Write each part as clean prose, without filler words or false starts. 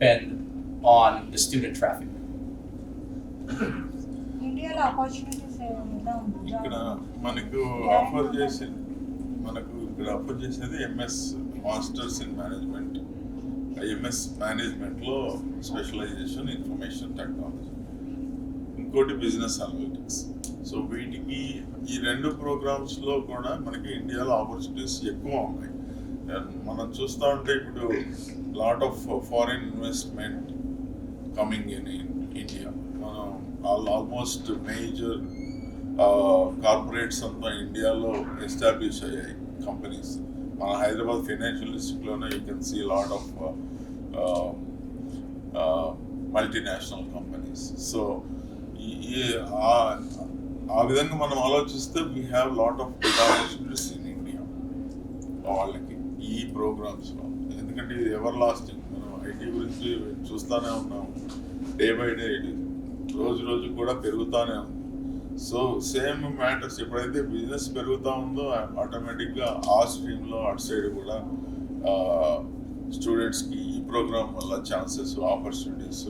depend on the student traffic. ఇండియాలో opportunities ఎలా ఉంది ఇక్కడ మనకు ఆఫర్ చేసేది MS masters in management, MS మేనేజ్మెంట్లో స్పెషలైజేషన్ ఇన్ఫర్మేషన్ టెక్నాలజీ, ఇంకోటి బిజినెస్ అనలిటిక్స్. సో వీటికి ఈ రెండు ప్రోగ్రామ్స్లో కూడా మనకి ఇండియాలో ఆపర్చునిటీస్ ఎక్కువ ఉన్నాయి. మనం చూస్తూ ఉంటే ఇప్పుడు lot of foreign investment coming in India. మనం ఆల్మోస్ట్ మేజర్ కార్పొరేట్స్ అంతా ఇండియాలో ఎస్టాబ్లిష్ అయ్యాయి కంపెనీస్. మన హైదరాబాద్ ఫైనాన్షియల్ డిస్ట్రిక్ట్లోనే you can see lot of multinational companies. So ఆ విధంగా మనం ఆలోచిస్తే we have lot of good opportunities in India వాళ్ళకి ఈ ప్రోగ్రామ్స్లో. ఎందుకంటే ఇది ఎవర్ లాస్టింగ్. మనం ఐటీ గురించి చూస్తూనే ఉన్నాం, డే బై డే రోజు రోజు కూడా పెరుగుతూనే ఉంది. సో సేమ్ మ్యాటర్స్ ఎప్పుడైతే బిజినెస్ పెరుగుతూ ఉందో ఆటోమేటిక్గా ఆ స్ట్రీమ్లో అటు సైడ్ కూడా స్టూడెంట్స్కి ఈ ప్రోగ్రామ్ వల్ల ఛాన్సెస్, ఆపర్చునిటీస్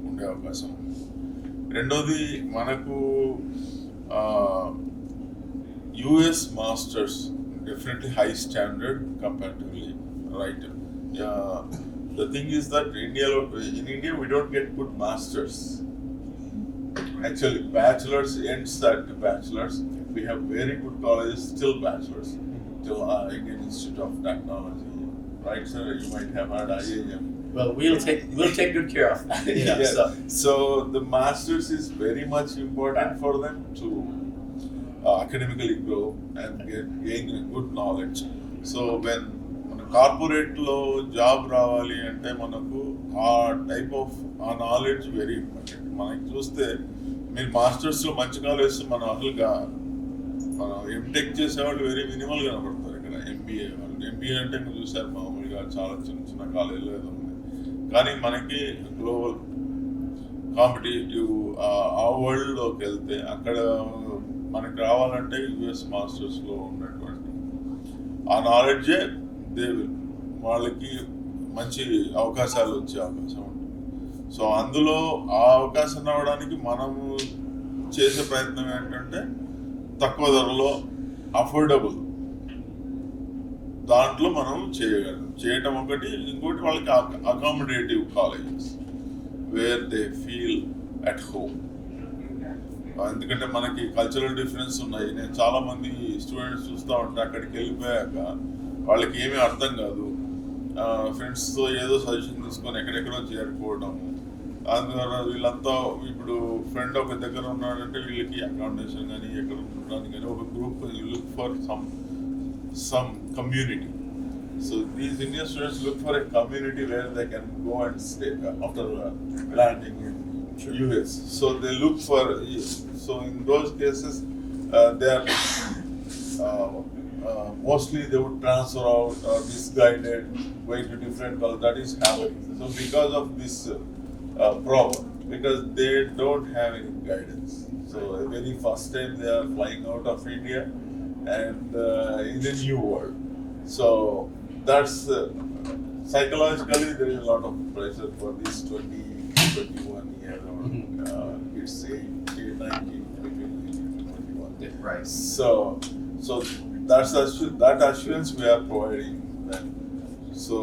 ఉండే అవకాశం ఉంది. రెండోది మనకు US masters definitely high standard comparatively, right? The thing is that in India we don't get good masters. Actually, bachelors ends at bachelors. We have very good colleges, still bachelors, till Indian Institute of Technology, right, sir? You might have heard IIM. Well, we'll take good care of that. Yeah, yes. So the masters is very much important for them to academically grow and gain good knowledge. So when మన కార్పొరేట్లో job రావాలి అంటే మనకు ఆ type of ఆ knowledge very important. మనకి చూస్తే మీరు మాస్టర్స్లో మంచి కాలేజ్ మనం అసలుగా మనం ఎంటెక్ చేసేవాళ్ళు వెరీ మినిమల్ కనపడతారు. ఇక్కడ ఎంబీఏ వాళ్ళు, ఎంబీఏ అంటే మీరు చూసారు మామూలుగా చాలా చిన్న చిన్న కాలేజీలో ఏదో ఉంది. కానీ మనకి గ్లోబల్ కాంపిటేటివ్ ఆ వరల్డ్లోకి వెళ్తే అక్కడ మనకి రావాలంటే యుఎస్ మాస్టర్స్లో ఉన్నటువంటి ఆ నాలెడ్జే వాళ్ళకి మంచి అవకాశాలు వచ్చే అవకాశం ఉంటుంది. సో అందులో ఆ అవకాశం రావడానికి మనము చేసే ప్రయత్నం ఏంటంటే తక్కువ ధరలో అఫోర్డబుల్ దాంట్లో మనం చేయటం ఒకటి. ఇంకోటి వాళ్ళకి accommodative colleges where they feel at home. ఎందుకంటే మనకి కల్చరల్ డిఫరెన్స్ ఉన్నాయి. నేను చాలామంది స్టూడెంట్స్ చూస్తూ ఉంటే అక్కడికి వెళ్ళిపోయాక వాళ్ళకి ఏమీ అర్థం కాదు. ఫ్రెండ్స్తో ఏదో సజెషన్ తీసుకొని ఎక్కడెక్కడో చేరుకోవడం. అందువల్ల వీళ్ళంతా ఇప్పుడు ఫ్రెండ్ ఒక దగ్గర ఉన్నాడంటే వీళ్ళకి అకామిడేషన్ కానీ ఎక్కడ ఉండడానికి కానీ ఒక group look for some community. So these Indian students look for a community where they can go and stay after landing in US. So they look for, so in those cases they are mostly they would transfer out or misguided, going to different colors. That is happening. So because of this problem, because they don't have any guidance. So the very first time they are flying out of India and in the new world. So that's psychologically there is a lot of pressure for these 21-year-old kids, 18, 19, between 21. Right. So that assurance we are providing them. So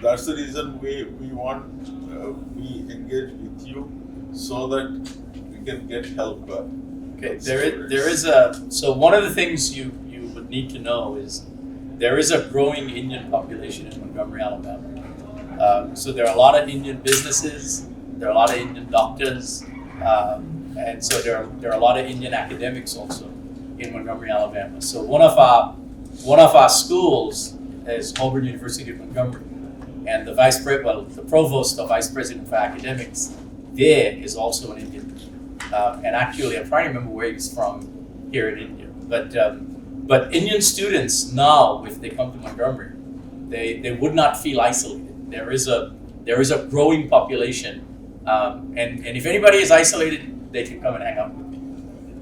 that's the reason we want we engage with you so that we can get help. Okay. There is so one of the things you would need to know is there is a growing Indian population in Montgomery, Alabama. So there are a lot of Indian businesses, there are a lot of Indian doctors, and so there are a lot of Indian academics also in Montgomery, Alabama. So one of our schools is Auburn University of Montgomery, and the provost or vice president for academics there is also an Indian. And actually, I'm trying to remember where he's from here in India, but Indian students now, if they come to Montgomery, they would not feel isolated. There is a growing population, and if anybody is isolated, they can come and hang out with me.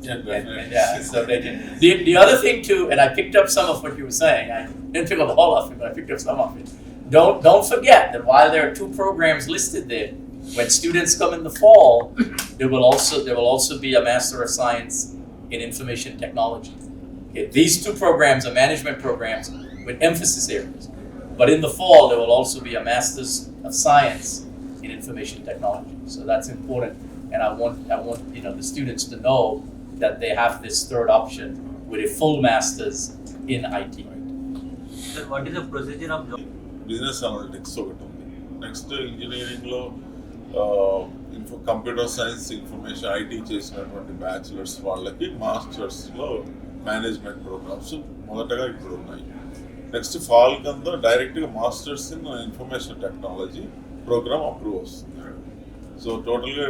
Yeah, so they can. The other thing too, and I picked up some of what you were saying. I didn't pick up all of it, but I picked up some of it. don't forget that while there are 2 programs listed there, when students come in the fall, there will also be a Master of Science in Information Technology. Okay, these 2 programs are management programs with emphasis areas, but in the fall there will also be a Master's of Science in Information Technology. So that's important, and I want the students to know that they have this third option with a full Master's in IT. Sir, what is the procedure of job? Business analytics ఒకటి ఉంది. Next ఇంజనీరింగ్లో computer science information IT చేసినటువంటి bachelors వాళ్ళకి మాస్టర్స్లో management programmes మొదటగా ఇప్పుడు ఉన్నాయి. Next fall కింద డైరెక్ట్గా masters in information technology program approve వస్తుంది. సో టోటల్గా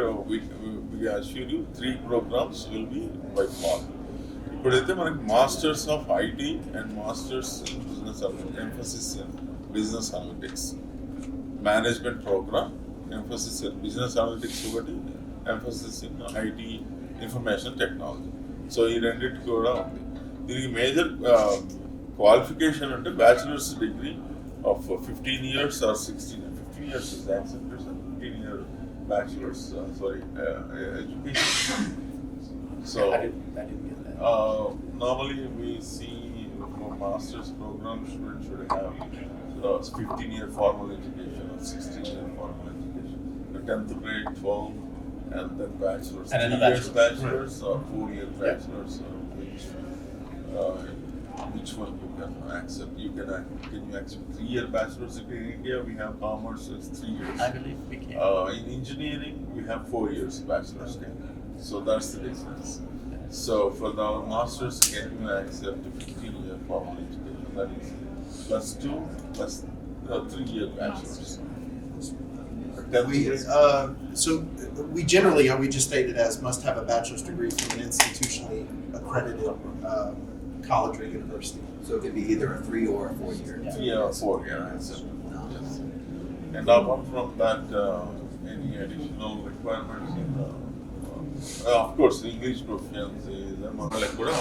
we assure you 3 programs will be by fall. ఇప్పుడైతే మనకి masters of IT and masters in business emphasis in business analytics management program emphasis in business analytics ఒకటి, emphasis in IT information technology. So ఈ రెండింటికి కూడా ఉంది. దీనికి major qualification అంటే bachelors degree of 15 years or 16 15 years is accepted, 15-year bachelor's education. So I didn't get that. Normally we see for master's program students should have 15-year formal education or 16-year formal education. The 10th grade, 12, and then bachelor's. And then 3 the years bachelor's or 4-year bachelor's. Which one you can accept? Can you accept 3-year bachelor's degree? In India we have commerce, it's 3 years. I believe we can. In engineering we have 4 years bachelor's degree. So that's the difference. So for the masters, can you accept a 15-year formal education? That is +2 plus 3-year bachelor's. So we generally, we just stated as must have a bachelor's degree from an institutionally accredited college or university. So it could be either a 3 or a 4 year. 3 or 4 year answer. Yes. And apart from that, any additional requirements in the of course, English proficiency is a molecular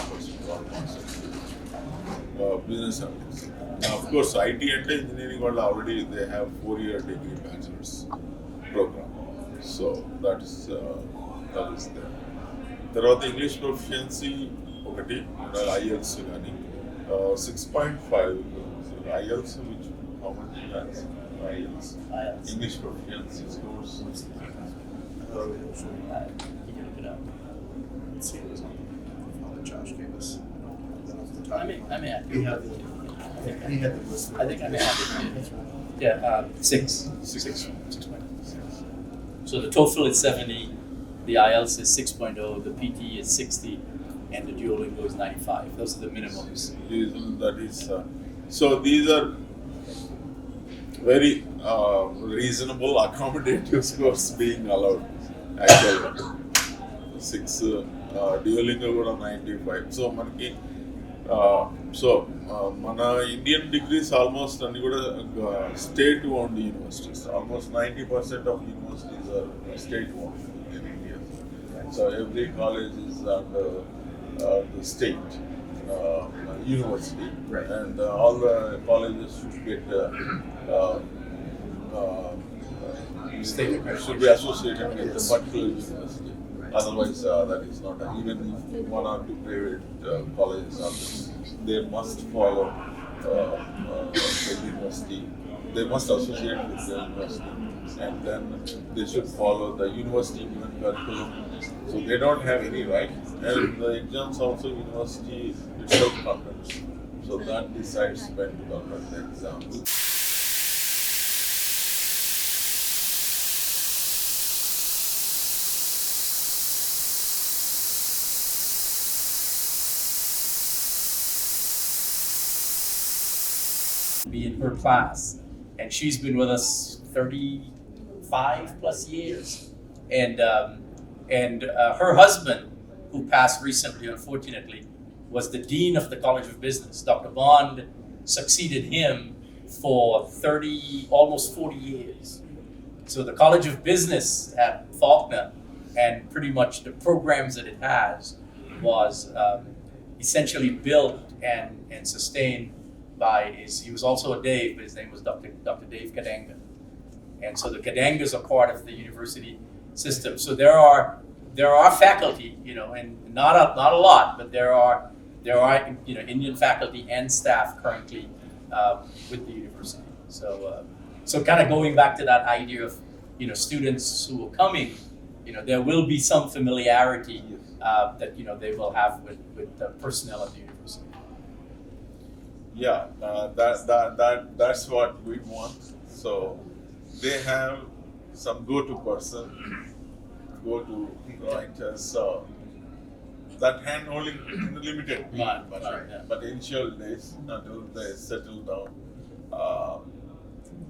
business analytics. Now, of course, IT and engineering already they have 4-year degree bachelor's program, so that is there. తర్వాత English proficiency ఒకటి IELTS కానీ 6.5 IELTS which how much has IELTS English proficiency scores. Let's see what was on that Josh gave us. I may have He had the list. I think I may have it. Yeah, 6. So the TOEFL is 70, the IELTS is 6.0, the PT is 60, and the Duolingo is 95. Those are the minimums. That is so these are very reasonable accommodative scores being allowed actually. 6 Duolingo కూడా 95. So మనకి మన Indian degrees almost అన్ని కూడా state owned universities. Almost 90% of universities are state owned in India. So every college is under the state university, right. And all the colleges should get State should be associated with the particular university. Otherwise, that is not even if 1 or 2 private colleges are there, they must follow the university. They must associate with the university, and then they should follow the university given curriculum. So they don't have any right, and the exams also university itself conducts. So that decides when to conduct the exams. Be in her class, and she's been with us 35 plus years, and her husband, who passed recently, unfortunately, was the dean of the College of Business. Dr. Bond succeeded him for 30, almost 40 years. So the College of Business at Faulkner, and pretty much the programs that it has, was essentially built and sustained by is he was also a Dave, but his name was Dr. Dave Kadanga. And so the Kadangas are part of the university system. So there are faculty, and not a lot, but there are Indian faculty and staff currently with the university. So kind of going back to that idea of students who are coming, there will be some familiarity that they will have with the personnel at the university. Yeah, that's what we want. So they have some go-to person, go-to writers. That hand-holding in the limited Right, but, yeah. but initial days until they settle down,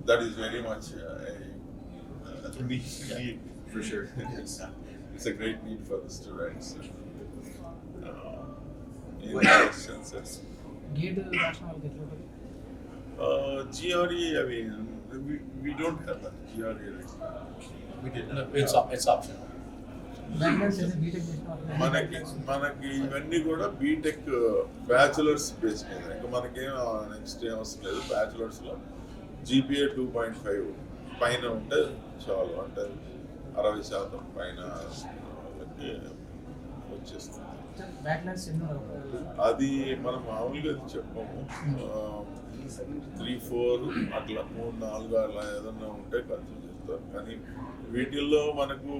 that is very much a need. For sure. Yes. It's a great need for the students. In What- that sense, yes. GEED rational calculator. GRE, I mean, we don't have that GRE right now. We did No, not. it's optional. Background is BTech మనకి ఇవన్నీ కూడా BTech bachelors base మీద ఇంకా మనకేం next ఏం అవసరం లేదు. Bachelors లో GPA 2.5 పైన ఉంటే చాలు, అంటే 60% పైన వాళ్ళకి వచ్చేస్తుంది. బ్యాక్లాగ్స్ ఎన్నో అది మనం మామూలుగా చెప్పము, 3-4 అట్లా 3-4 అట్లా ఏదన్నా ఉంటే కన్సిడర్ చేస్తారు. కానీ వీటిల్లో మనకు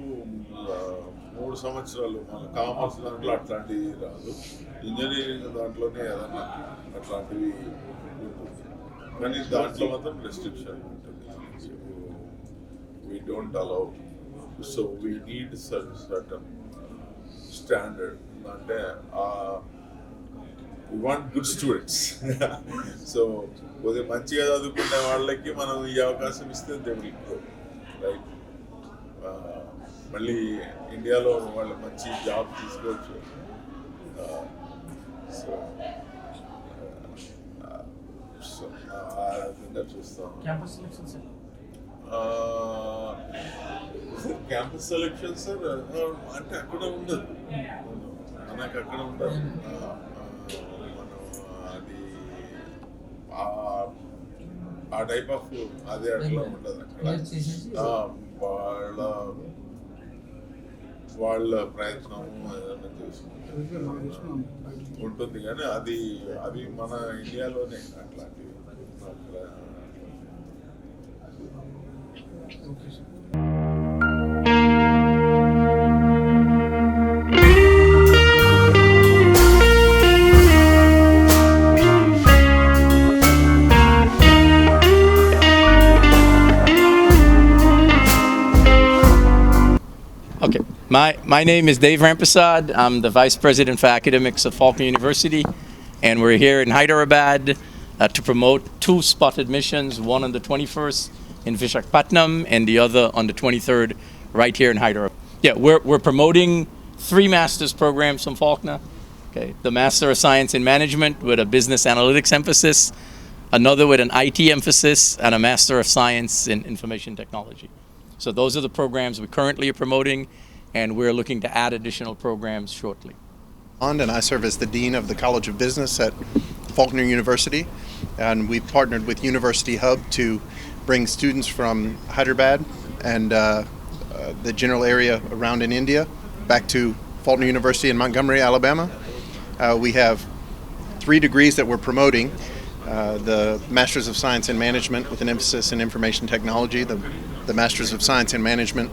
3 సంవత్సరాలు మన కామర్స్ దాంట్లో అట్లాంటివి రాదు, ఇంజనీరింగ్ దాంట్లోనే ఏదన్నా అట్లాంటివి ఉంటుంది. కానీ దాంట్లో మాత్రం రెస్ట్రిక్షన్ ఉంటుంది. We don't allow, so we need certain standard, అంటే we want good students. So కొద్దిగా మంచిగా చదువుకునే వాళ్ళకి మనం ఈ అవకాశం ఇస్తే they will grow, right? మళ్ళీ ఇండియాలో వాళ్ళు మంచి జాబ్ తీసుకోవచ్చు. సో చూస్తాం. Campus selections campus selection sir అంటే అక్కడ ఉండదు, మనకు అక్కడ ఉండదు. మనం అది ఆ టైప్ ఆఫ్ అది అట్లా ఉండదు అక్కడ. వాళ్ళ ప్రయత్నం ఏదైనా చేసుకుంటారు ఉంటుంది, కానీ అవి మన ఇండియాలోనే అట్లాంటివి అక్కడ. Okay, my name is Dave Ramprasad. I'm the Vice President for Academics of Faulkner University, and we're here in Hyderabad to promote 2 spot admissions, one on the 21st in Visakhapatnam and the other on the 23rd right here in Hyderabad. Yeah, we're promoting 3 master's programs from Faulkner. Okay, the Master of Science in Management with a Business Analytics emphasis, another with an IT emphasis, and a Master of Science in Information Technology. So those are the programs we currently are promoting, and we're looking to add additional programs shortly. And I serve as the Dean of the College of Business at Faulkner University, and we've partnered with University Hub to bring students from Hyderabad and the general area around in India back to Faulkner University in Montgomery, Alabama. We have 3 degrees that we're promoting. The Masters of Science in Management with an emphasis in Information Technology, the Masters of Science in Management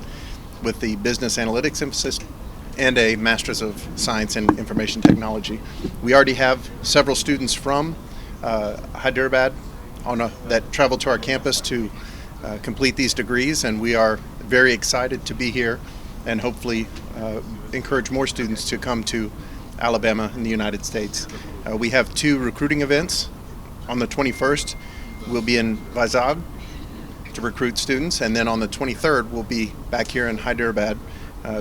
with the Business Analytics emphasis, and a Masters of Science in Information Technology. We already have several students from Hyderabad that traveled to our campus to complete these degrees, and we are very excited to be here and hopefully encourage more students to come to Alabama in the United States. We have 2 recruiting events. On the 21st, we'll be in Vizag to recruit students, and then on the 23rd, we'll be back here in Hyderabad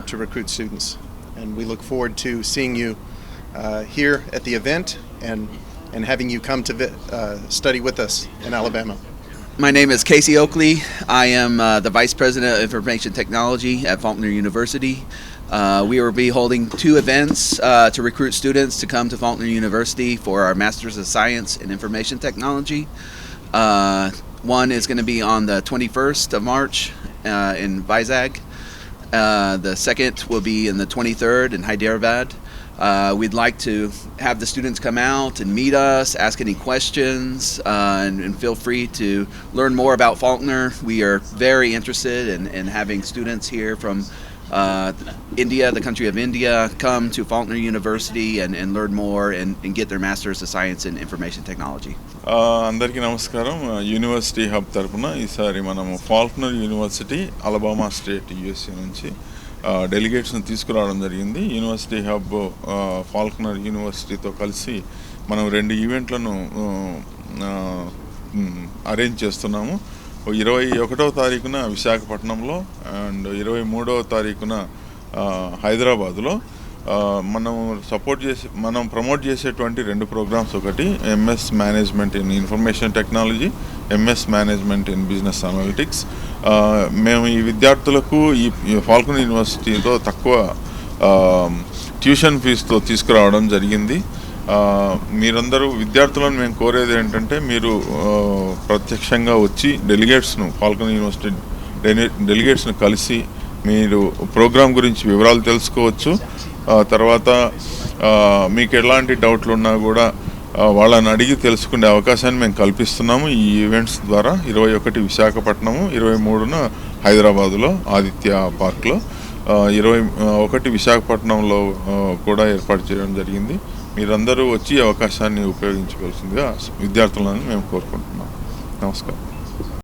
to recruit students. And we look forward to seeing you here at the event and having you come to study with us in Alabama. My name is Casey Oakley. I am the Vice President of Information Technology at Faulkner University. We will be holding 2 events to recruit students to come to Faulkner University for our Masters of Science in Information Technology. One is going to be on the 21st of March in Vizag. The second will be in the 23rd in Hyderabad. We'd like to have the students come out and meet us, ask any questions, and feel free to learn more about Faulkner. We are very interested in having students here from India, the country of India, come to Faulkner University and learn more and get their Masters of Science in Information Technology. అందరికీ నమస్కారం. University hub తరపున ఈసారి మనము Faulkner university Alabama state USA నుంచి డెలిగేట్స్ని తీసుకురావడం జరిగింది. University hub Faulkner యూనివర్సిటీతో కలిసి మనం 2 ఈవెంట్లను అరేంజ్ చేస్తున్నాము. 21వ తారీఖున విశాఖపట్నంలో అండ్ 23వ తారీఖున హైదరాబాద్లో మనం ప్రమోట్ చేసేటువంటి 2 ప్రోగ్రామ్స్, ఒకటి MS management in information technology, MS management in business analytics. మేము ఈ విద్యార్థులకు ఈ ఫాల్కన్ యూనివర్సిటీతో తక్కువ ట్యూషన్ ఫీజుతో తీసుకురావడం జరిగింది. మీరందరూ విద్యార్థులను మేము కోరేది ఏంటంటే, మీరు ప్రత్యక్షంగా వచ్చి ఫాల్కన్ యూనివర్సిటీ డెలిగేట్స్ను కలిసి మీరు ప్రోగ్రాం గురించి వివరాలు తెలుసుకోవచ్చు. తర్వాత మీకు ఎలాంటి డౌట్లు ఉన్నా కూడా వాళ్ళని అడిగి తెలుసుకునే అవకాశాన్ని మేము కల్పిస్తున్నాము ఈ ఈవెంట్స్ ద్వారా. 21 విశాఖపట్నము, 23న హైదరాబాదులో ఆదిత్య పార్క్లో, 21 విశాఖపట్నంలో కూడా ఏర్పాటు చేయడం జరిగింది. మీరందరూ వచ్చి అవకాశాన్ని ఉపయోగించవలసిందిగా విద్యార్థులను మేము కోరుకుంటున్నాం. నమస్కారం.